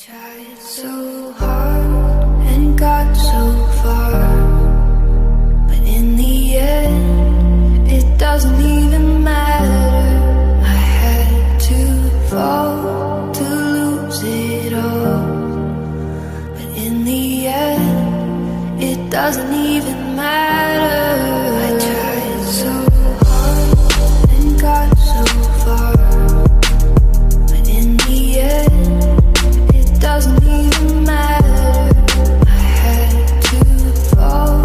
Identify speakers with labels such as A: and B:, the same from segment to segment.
A: Tried so hard and got so far, but in the end, it doesn't even matter. I had to fall to lose it all, but in the end, it doesn't even matter. I tried so hard and got so far, but in the end, doesn't even matter. I had to fall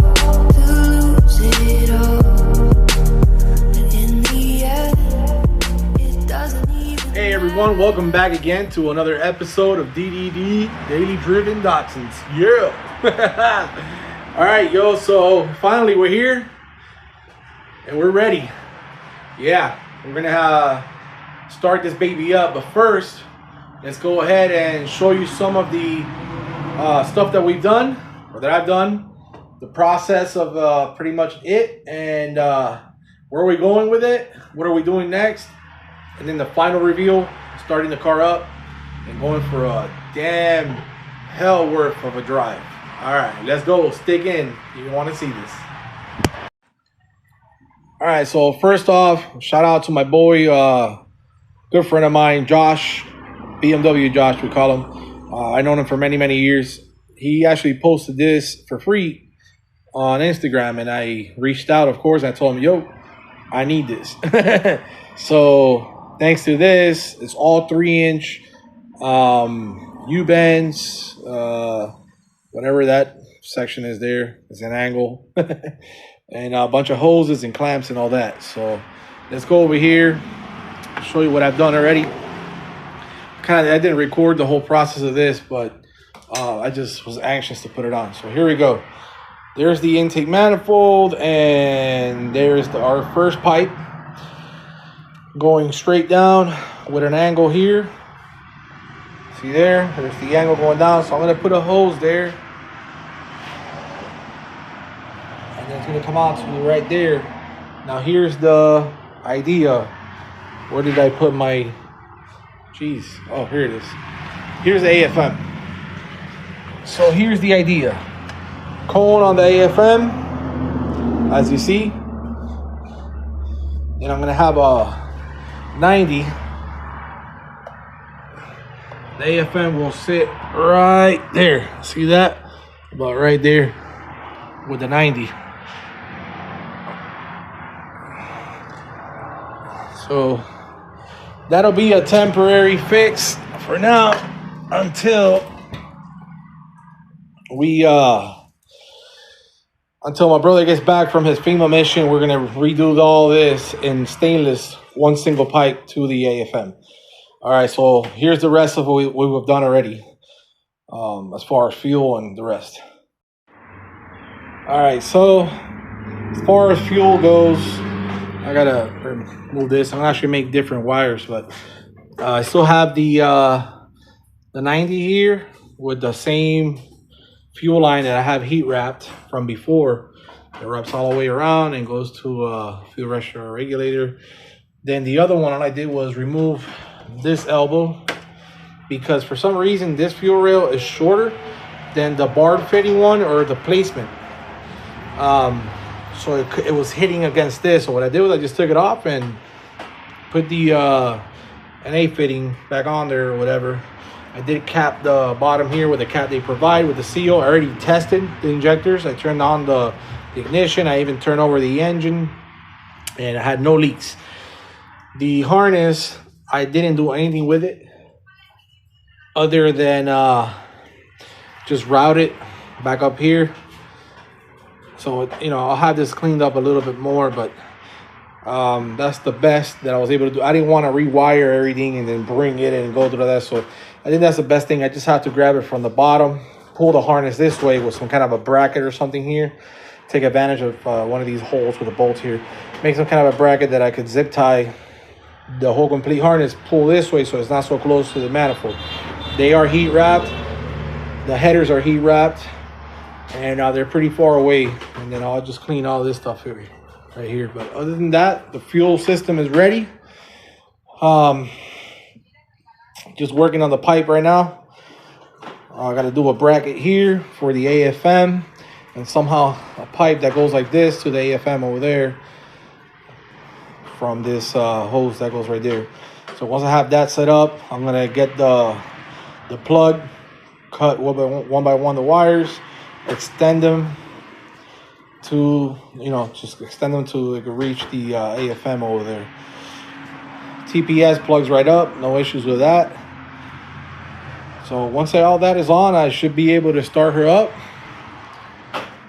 A: to lose it all, but in the end, it doesn't even
B: Hey everyone, welcome back again to another episode of DDD Daily Driven Datsuns. Yeah. Alright, yo, so finally we're here and we're ready. Yeah, we're gonna start this baby up, but first let's go ahead and show you some of the stuff that we've done, or that I've done, the process of pretty much it, and where are we going with it, what are we doing next, and then the final reveal, starting the car up and going for a damn hell worth of a drive. All right, let's go, stick in, you want to see this. All right, so first off, shout out to my boy, good friend of mine, Josh, BMW Josh, we call him. I've known him for many, many years. He actually posted this for free on Instagram, and I reached out, of course. I told him, yo, I need this. So thanks to this, it's all 3-inch U-bends, whatever that section is there. It's an angle. And a bunch of hoses and clamps and all that. So let's go over here, show you what I've done already. I didn't record the whole process of this, but I just was anxious to put it on. So here we go. There's the intake manifold, and there's our first pipe going straight down with an angle here. See there? There's the angle going down. So I'm going to put a hose there, and then it's going to come out to me right there. Now here's the idea. Where did I put my... Jeez. Oh, here it is. Here's the AFM. So here's the idea. Cone on the AFM, as you see. And I'm going to have a 90. The AFM will sit right there. See that? About right there with the 90. So that'll be a temporary fix for now until until my brother gets back from his FEMA mission. We're gonna redo all this in stainless, one single pipe to the AFM. All right, so here's the rest of what we've done already, as far as fuel and the rest. All right, so as far as fuel goes, I gotta remove this. I'm gonna actually make different wires, but I still have the 90 here with the same fuel line that I have heat wrapped from before. It wraps all the way around and goes to a fuel pressure regulator. Then the other one, all I did was remove this elbow, because for some reason this fuel rail is shorter than the barb fitting one or the placement. So it was hitting against this. So what I did was I just took it off and put the an A fitting back on there or whatever. I did cap the bottom here with the cap they provide with the seal. I already tested the injectors. I turned on the ignition. I even turned over the engine, and I had no leaks. The harness, I didn't do anything with it other than just route it back up here. So, you know, I'll have this cleaned up a little bit more, but that's the best that I was able to do. I didn't want to rewire everything and then bring it and go through that. So I think that's the best thing. I just have to grab it from the bottom, pull the harness this way with some kind of a bracket or something here. Take advantage of one of these holes with a bolt here. Make some kind of a bracket that I could zip tie the whole complete harness, pull this way so it's not so close to the manifold. They are heat wrapped. The headers are heat wrapped. And they're pretty far away, and then I'll just clean all this stuff here, right here. But other than that, the fuel system is ready. Just working on the pipe right now. I got to do a bracket here for the AFM, and somehow a pipe that goes like this to the AFM over there from this hose that goes right there. So once I have that set up, I'm gonna get the plug, cut one by one the wires, extend them to, just extend them to it can reach the AFM over there. TPS plugs right up, no issues with that. So once all that is on, I should be able to start her up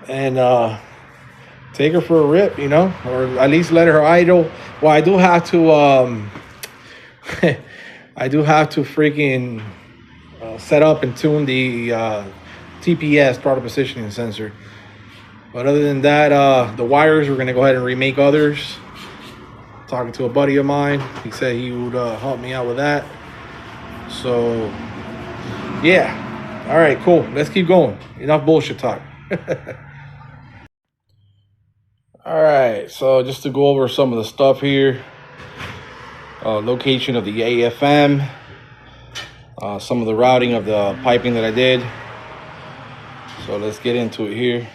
B: and take her for a rip, or at least let her idle. Well, I do have to freaking set up and tune the TPS, throttle positioning sensor. But other than that, the wires, we're gonna go ahead and remake others. Talking to a buddy of mine, he said he would help me out with that. So yeah, all right, cool. Let's keep going. Enough bullshit talk. All right, so just to go over some of the stuff here. Location of the AFM, some of the routing of the piping that I did. So let's get into it here.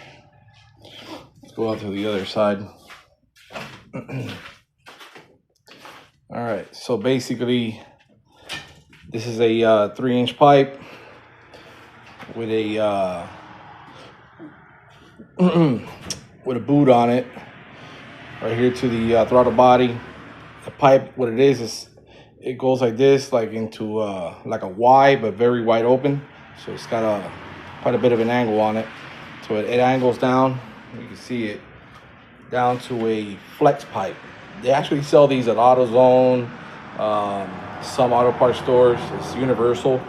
B: Let's go out to the other side. All right, so basically this is a 3-inch pipe with a with a boot on it right here to the throttle body. The pipe, what it is it goes like this, like into like a Y, but very wide open. So it's got quite a bit of an angle on it. So it angles down, you can see it, down to a flex pipe. They actually sell these at AutoZone, some auto parts stores. It's universal.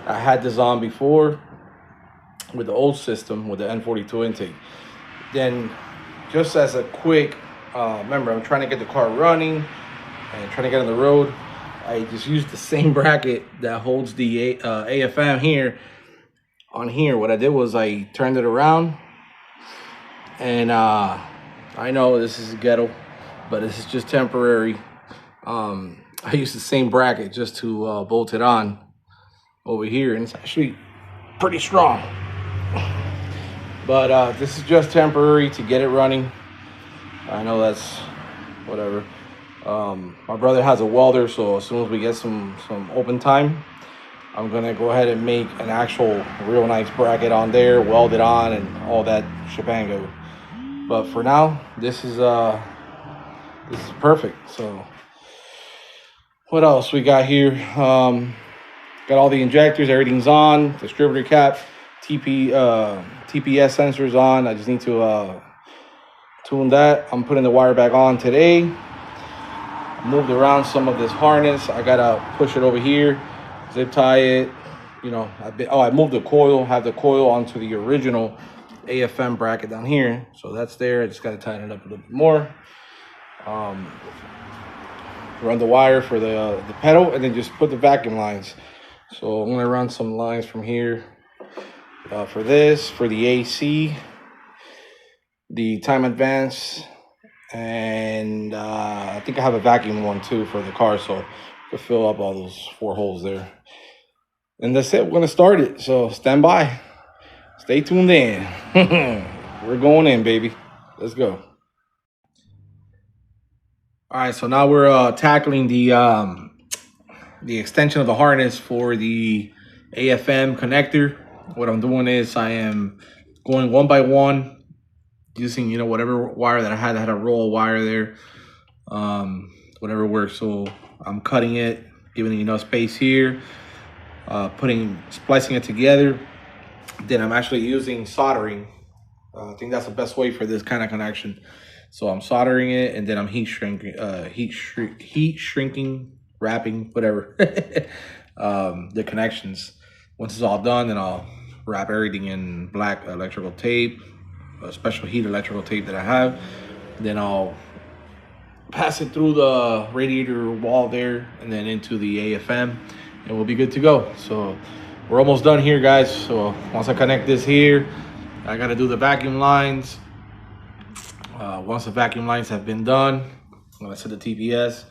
B: I had this on before with the old system with the N42 intake. Then just as a quick, remember, I'm trying to get the car running and trying to get on the road. I just used the same bracket that holds the AFM here. On here, what I did was I turned it around, and I know this is ghetto, but this is just temporary. I used the same bracket just to bolt it on over here, and it's actually pretty strong. But this is just temporary to get it running. I know that's whatever. My brother has a welder, so as soon as we get some open time, I'm gonna go ahead and make an actual real nice bracket on there, weld it on, and all that shebango. But for now, this is perfect. So what else we got here? Got all the injectors, everything's on. Distributor cap, TPS sensors on. I just need to tune that. I'm putting the wire back on today. Moved around some of this harness. I gotta push it over here, zip tie it. I moved the coil, have the coil onto the original AFM bracket down here. So that's there. I just gotta tighten it up a little bit more. Run the wire for the pedal, and then just put the vacuum lines. So I'm gonna run some lines from here for this, for the AC, the time advance, and I think I have a vacuum one too for the car, so to fill up all those 4 holes there. And that's it. We're gonna start it. So stand by, stay tuned in. We're going in, baby. Let's go. All right, so now we're tackling the extension of the harness for the AFM connector. What I'm doing is I am going one by one, using whatever wire that I had. I had a roll of wire there, whatever works. So I'm cutting it, giving it enough space here, splicing it together. Then I'm actually using soldering. I think that's the best way for this kind of connection. So I'm soldering it, and then I'm heat shrinking, wrapping, whatever, the connections. Once it's all done, then I'll wrap everything in black electrical tape, a special heat electrical tape that I have. Then I'll pass it through the radiator wall there, and then into the AFM, and we'll be good to go. So we're almost done here, guys. So once I connect this here, I got to do the vacuum lines. Once the vacuum lines have been done, I'm gonna set the TPS,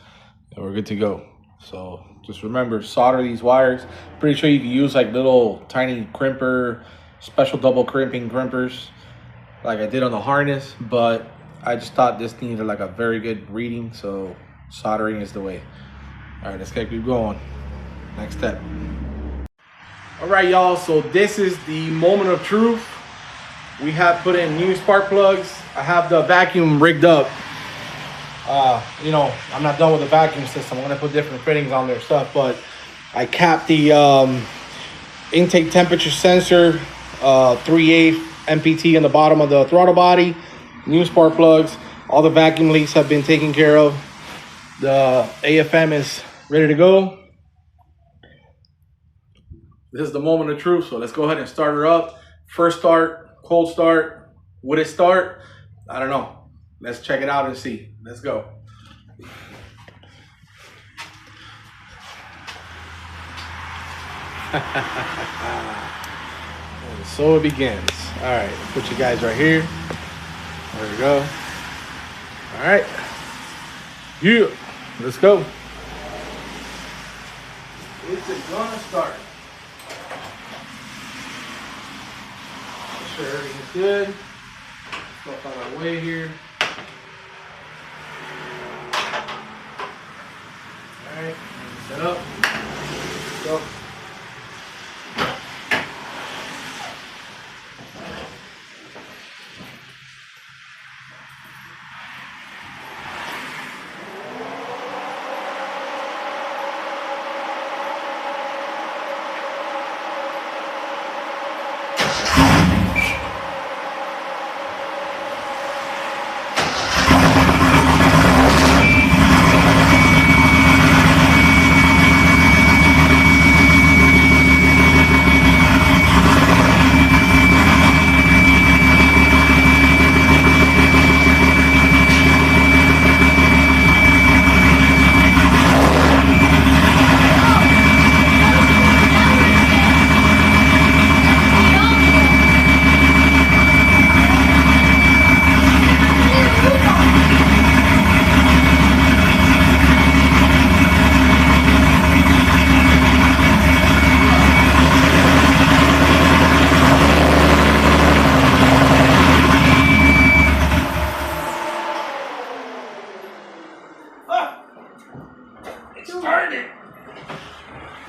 B: and we're good to go. So Just remember, solder these wires. Pretty sure you can use like little tiny crimper, special double crimping crimpers like I did on the harness, but I just thought this needed like a very good reading, so soldering is the way. All right, let's keep going. Next step. All right, y'all, so this is the moment of truth. We have put in new spark plugs. I have the vacuum rigged up. You know, I'm not done with the vacuum system. I'm gonna put different fittings on their stuff, but I capped the intake temperature sensor, 3/8 MPT on the bottom of the throttle body, new spark plugs. All the vacuum leaks have been taken care of. The AFM is ready to go. This is the moment of truth, so let's go ahead and start her up. First start, cold start. Would it start? I don't know. Let's check it out and see. Let's go. And so it begins. All right, put you guys right here. There we go. All right. Yeah, let's go. It's gonna start. Make sure everything's good. Stuff on our way here. All right, set up. Let's go.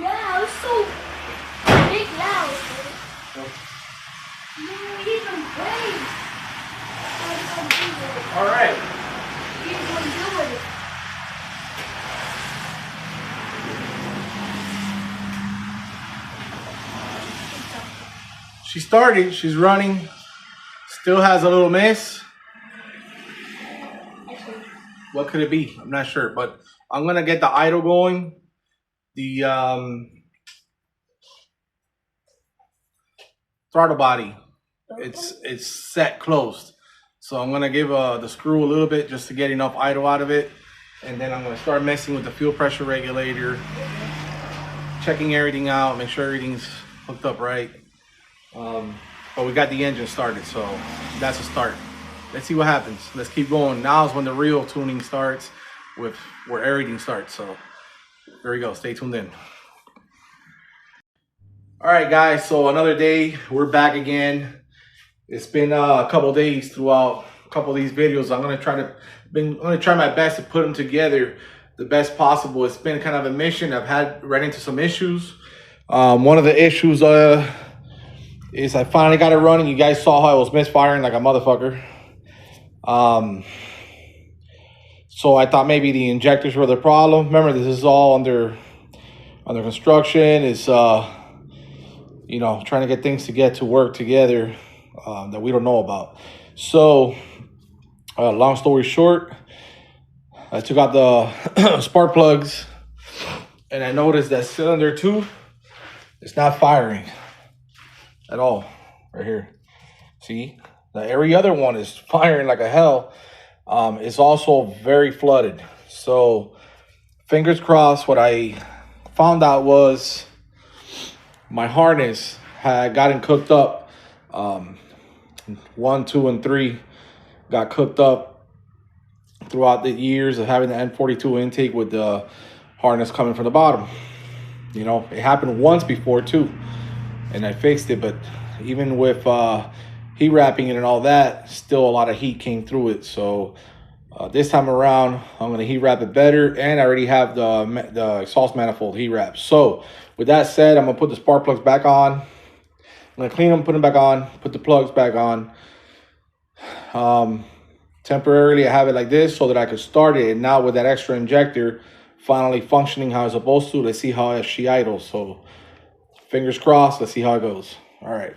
A: Yeah, it was so big loud. You didn't even break.
B: All right.
A: You didn't want to do with it.
B: She started, she's running. Still has a little miss. What could it be? I'm not sure, but I'm gonna get the idle going. The throttle body, it's set closed. So I'm gonna give the screw a little bit just to get enough idle out of it. And then I'm gonna start messing with the fuel pressure regulator, checking everything out, make sure everything's hooked up right. But we got the engine started, so that's a start. Let's see what happens. Let's keep going. Now is when the real tuning starts, with where everything starts. So there we go. Stay tuned in. All right, guys. So another day, we're back again. It's been a couple days throughout a couple of these videos. I'm gonna try my best to put them together the best possible. It's been kind of a mission. I've ran into some issues. One of the issues is I finally got it running. You guys saw how I was misfiring like a motherfucker. So I thought maybe the injectors were the problem. Remember, this is all under construction. It's you know, trying to get things to work together that we don't know about. So long story short, I took out the spark plugs and I noticed that cylinder 2 is not firing at all right here. See? Now, every other one is firing like a hell. It's also very flooded. So fingers crossed. What I found out was my harness had gotten cooked up. 1, 2, and 3 got cooked up throughout the years of having the N42 intake with the harness coming from the bottom. You know, it happened once before too, and I fixed it. But even with heat wrapping it and all that, still a lot of heat came through it. So this time around, I'm gonna heat wrap it better, and I already have the exhaust manifold heat wrap. So with that said, I'm gonna put the spark plugs back on. I'm gonna clean them, put them back on, put the plugs back on. Temporarily, I have it like this so that I could start it. And now with that extra injector finally functioning how it's supposed to, let's see how she idles. So fingers crossed, let's see how it goes. All right.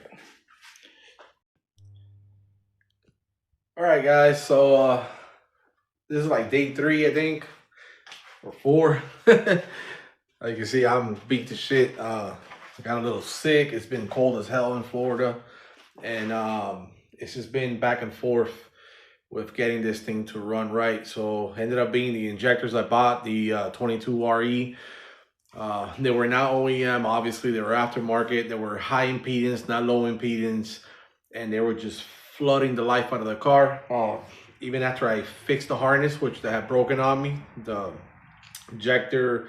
B: All right, guys. So this is like day 3, I think, or 4. Like you can see, I'm beat to shit. I got a little sick. It's been cold as hell in Florida. And it's just been back and forth with getting this thing to run right. So ended up being the injectors I bought, the 22 RE. They were not OEM, obviously they were aftermarket. They were high impedance, not low impedance, and they were just flooding the life out of the car. Even after I fixed the harness, which they had broken on me, the injector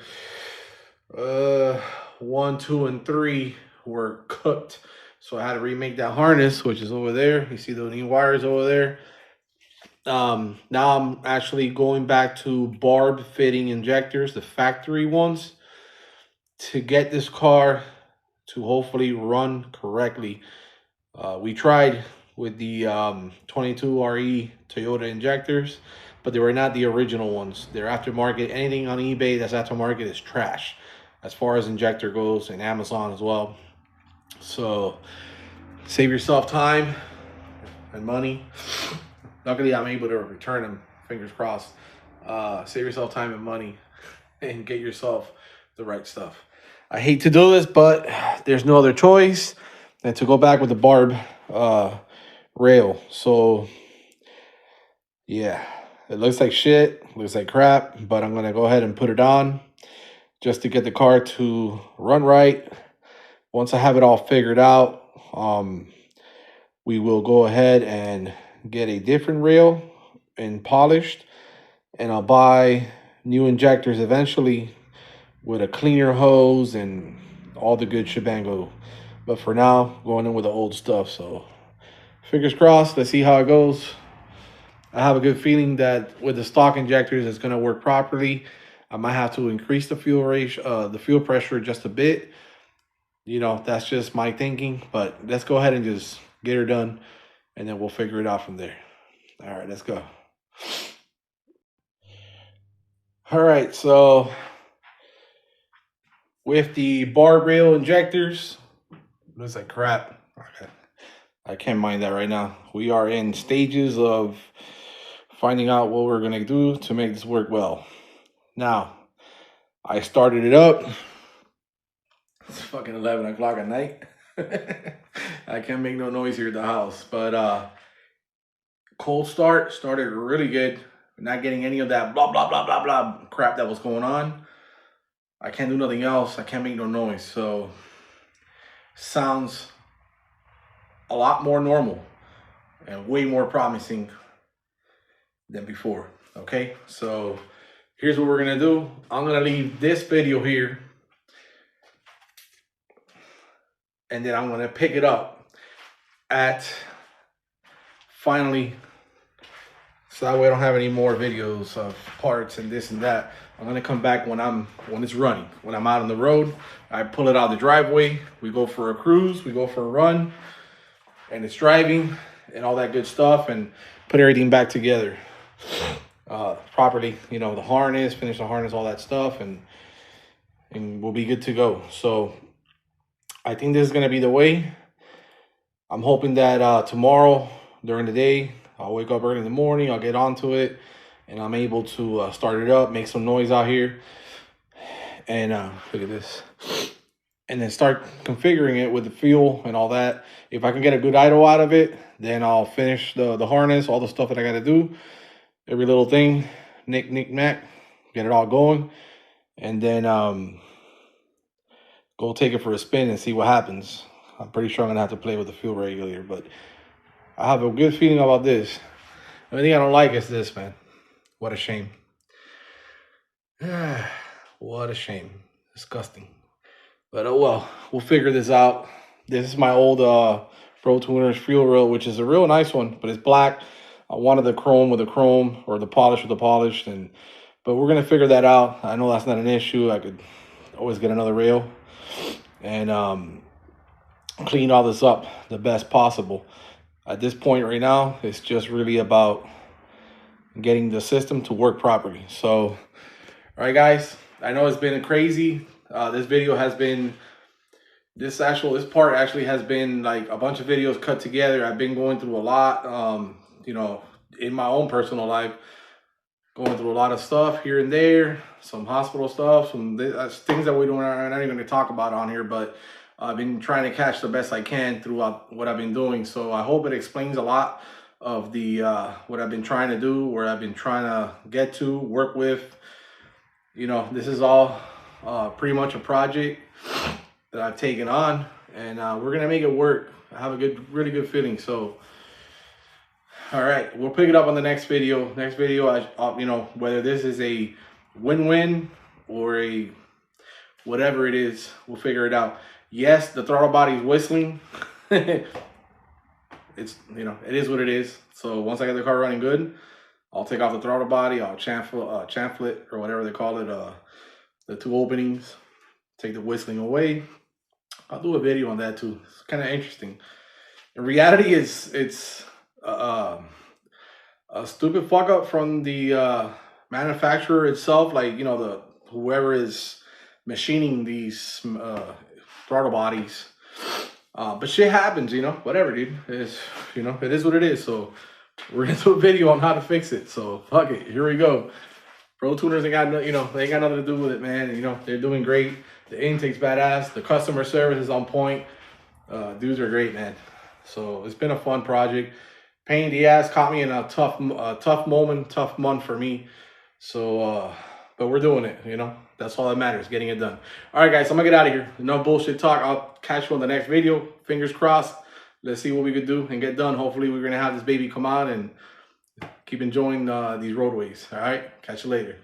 B: 1, 2, and 3 were cooked. So I had to remake that harness, which is over there. You see the new wires over there. Now I'm actually going back to barb fitting injectors, the factory ones, to get this car to hopefully run correctly. We tried with the 22 RE Toyota injectors, but they were not the original ones. They're aftermarket. Anything on eBay that's aftermarket is trash as far as injector goes, and Amazon as well. So save yourself time and money. Luckily, I'm able to return them, fingers crossed. Save yourself time and money and get yourself the right stuff. I hate to do this, but there's no other choice than to go back with the barb rail. So, yeah, it looks like shit, looks like crap, but I'm going to go ahead and put it on just to get the car to run right. Once I have it all figured out, we will go ahead and get a different rail and polished, and I'll buy new injectors eventually with a cleaner hose and all the good shebango. But for now, going in with the old stuff. So fingers crossed, let's see how it goes. I have a good feeling that with the stock injectors, it's going to work properly. I might have to increase the fuel ratio, the fuel pressure just a bit. You know, that's just my thinking, but let's go ahead and just get her done, and then we'll figure it out from there. All right, let's go. All right, so with the barb rail injectors, looks like crap. Okay. I can't mind that right now. We are in stages of finding out what we're gonna do to make this work well. Now, I started it up. It's fucking 11 o'clock at night. I can't make no noise here at the house, but cold start, started really good. Not getting any of that blah, blah, blah, blah, blah crap that was going on. I can't do nothing else. I can't make no noise. So, sounds a lot more normal and way more promising than before. Okay, so here's what we're gonna do. I'm gonna leave this video here, and then I'm gonna pick it up at finally, so that way I don't have any more videos of parts and this and that. I'm gonna come back when it's running, when I'm out on the road. I pull it out of the driveway, we go for a cruise, we go for a run, and it's driving and all that good stuff, and put everything back together properly. You know, the harness, finish the harness, all that stuff, and we'll be good to go. So I think this is gonna be the way. I'm hoping that tomorrow during the day, I'll wake up early in the morning, I'll get onto it, and I'm able to start it up, make some noise out here, and look at this, and then start configuring it with the fuel and all that. If I can get a good idle out of it, then I'll finish the harness, all the stuff that I got to do, every little thing, knick-knack, get it all going, and then go take it for a spin and see what happens. I'm pretty sure I'm gonna have to play with the fuel regulator, but I have a good feeling about this. The only thing I don't like is this, man. What a shame. What a shame. Disgusting. But oh well, we'll figure this out. This is my old protunerz fuel reel, which is a real nice one, but it's black. I wanted the chrome with the chrome, or the polish with the polish, but we're gonna figure that out. I know that's not an issue. I could always get another rail and clean all this up the best possible. At this point right now, it's just really about getting the system to work properly. So, all right, guys, I know it's been crazy. This video has been, this part actually has been like a bunch of videos cut together. I've been going through a lot, you know, in my own personal life, going through a lot of stuff here and there, some hospital stuff, some things that we're not even going to talk about on here, but I've been trying to catch the best I can throughout what I've been doing. So I hope it explains a lot of the what I've been trying to do, where I've been trying to get to, work with. You know, this is all pretty much a project that I've taken on, and we're gonna make it work. I have a really good feeling. So, all right, we'll pick it up on the next video. Next video, you know, whether this is a win-win or a whatever it is, we'll figure it out. Yes, the throttle body is whistling. It's, you know, it is what it is. So once I get the car running good, I'll take off the throttle body. I'll chamfer it, or whatever they call it, the two openings. Take the whistling away. I'll do a video on that too. It's kind of interesting. In reality, it's a stupid fuck up from the manufacturer itself. Like, you know, whoever is machining these throttle bodies. But shit happens, you know, whatever, dude. It's, you know, it is what it is. So we're gonna do a video on how to fix it. So fuck it, here we go. protunerz ain't got no, you know, they ain't got nothing to do with it, man. You know, they're doing great. The intake's badass. The customer service is on point. Dudes are great, man. So it's been a fun project. Pain in the ass, caught me in a tough moment, tough month for me. So but we're doing it, you know. That's all that matters, getting it done. All right, guys, I'm gonna get out of here. No bullshit talk. I'll catch you on the next video. Fingers crossed. Let's see what we could do and get done. Hopefully, we're gonna have this baby come out and keep enjoying these roadways. All right, catch you later.